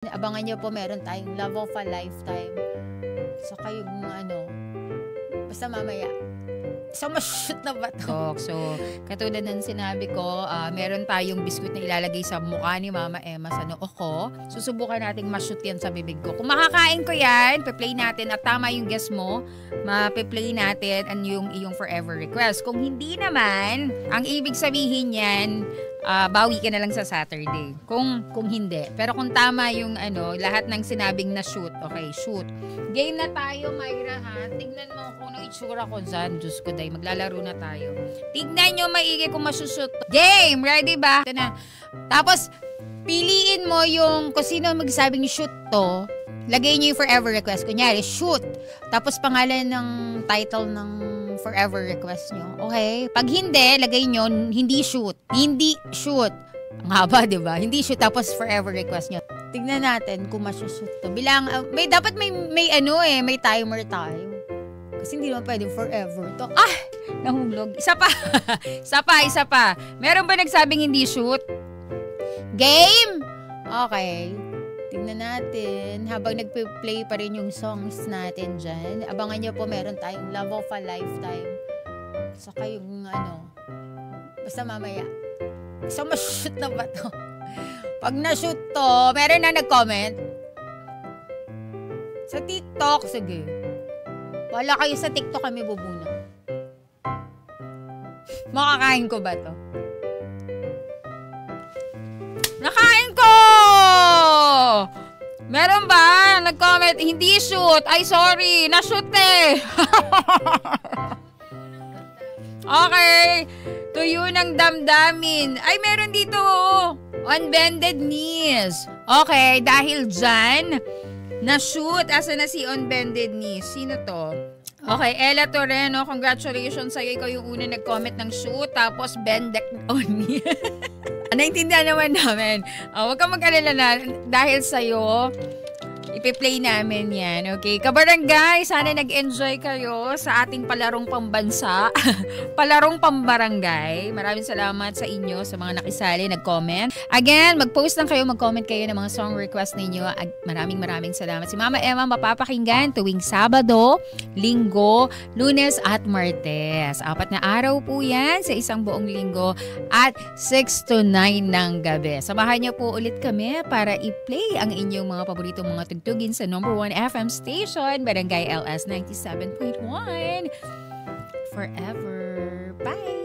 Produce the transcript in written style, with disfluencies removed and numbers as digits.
Abangan nyo po, meron tayong Love of a Lifetime. So kayong basta mamaya. So, ma-shoot na ba to? So, katulad ng sinabi ko, meron tayong biskuit na ilalagay sa mukha ni Mama Emma sa noo ko. Susubukan nating ma-shoot yan sa bibig ko. Kung makakain ko yan, pe-play natin at tama yung guess mo, ma-play natin ang yung iyong forever request. Kung hindi naman, ang ibig sabihin yan, bawi ka na lang sa Saturday. Kung hindi. Pero kung tama yung lahat ng sinabing na shoot, okay, shoot. Game na tayo, Myra, ha? Tignan mo kung anong itsura ko dyan. Diyos ko, day, maglalaro na tayo. Tignan nyo maigi kung masushoot. Game! Ready ba? Ito na. Tapos, piliin mo yung kung sino magsabing shoot to, lagay nyo yung forever request. Kunyari, shoot. Tapos, pangalan ng title ng forever request nyo. Okay? Pag hindi, lagay nyo, hindi shoot. Hindi shoot. Ang haba, diba? Hindi shoot, tapos forever request nyo. Tignan natin kung masushoot to. Bilang, dapat may timer tayo. Kasi hindi naman pwede forever to. Nahulog. Isa pa. Isa pa. Meron ba nagsabing hindi shoot? Game? Okay. Tignan natin. Habang nagpe-play pa rin yung songs natin dyan. Abangan nyo po, meron tayong Love of a Lifetime. So kayong basta mamaya. So, ma-shoot na ba to? Pag na-shoot to, meron na nag-comment. Sa TikTok, sige. Wala kayo sa TikTok, kami bubuna. Makakain ko ba to? Nakain ko! Meron ba? Nag-comment, hindi shoot. Ay, sorry. Na-shoot eh. Okay. Tuyo ng damdamin. Ay, meron dito. On bended knees. Okay, dahil dyan, na-shoot. Asa na si On bended knees? Sino to? Okay, Ella Toreno, congratulations sa'yo. Ikaw yung una nag-comment ng shoot. Tapos, bended on me. Naintindihan naman namin. Huwag kang mag-alala na. Dahil sa'yo, ipi-play namin yan, okay? Kabarangay, sana nag-enjoy kayo sa ating palarong pambansa, palarong pambarangay. Maraming salamat sa inyo, sa mga nakisali, nag-comment. Again, mag-post lang kayo, mag-comment kayo ng mga song request ninyo. Maraming salamat. Si Mama Emma mapapakinggan tuwing Sabado, Linggo, Lunes at Martes. 4 na araw po yan sa isang buong linggo at 6 to 9 ng gabi. Samahan niyo po ulit kami para i-play ang inyong mga paboritong mga tugtugin sa number 1 FM station, Barangay LS 97.1. Forever. Bye!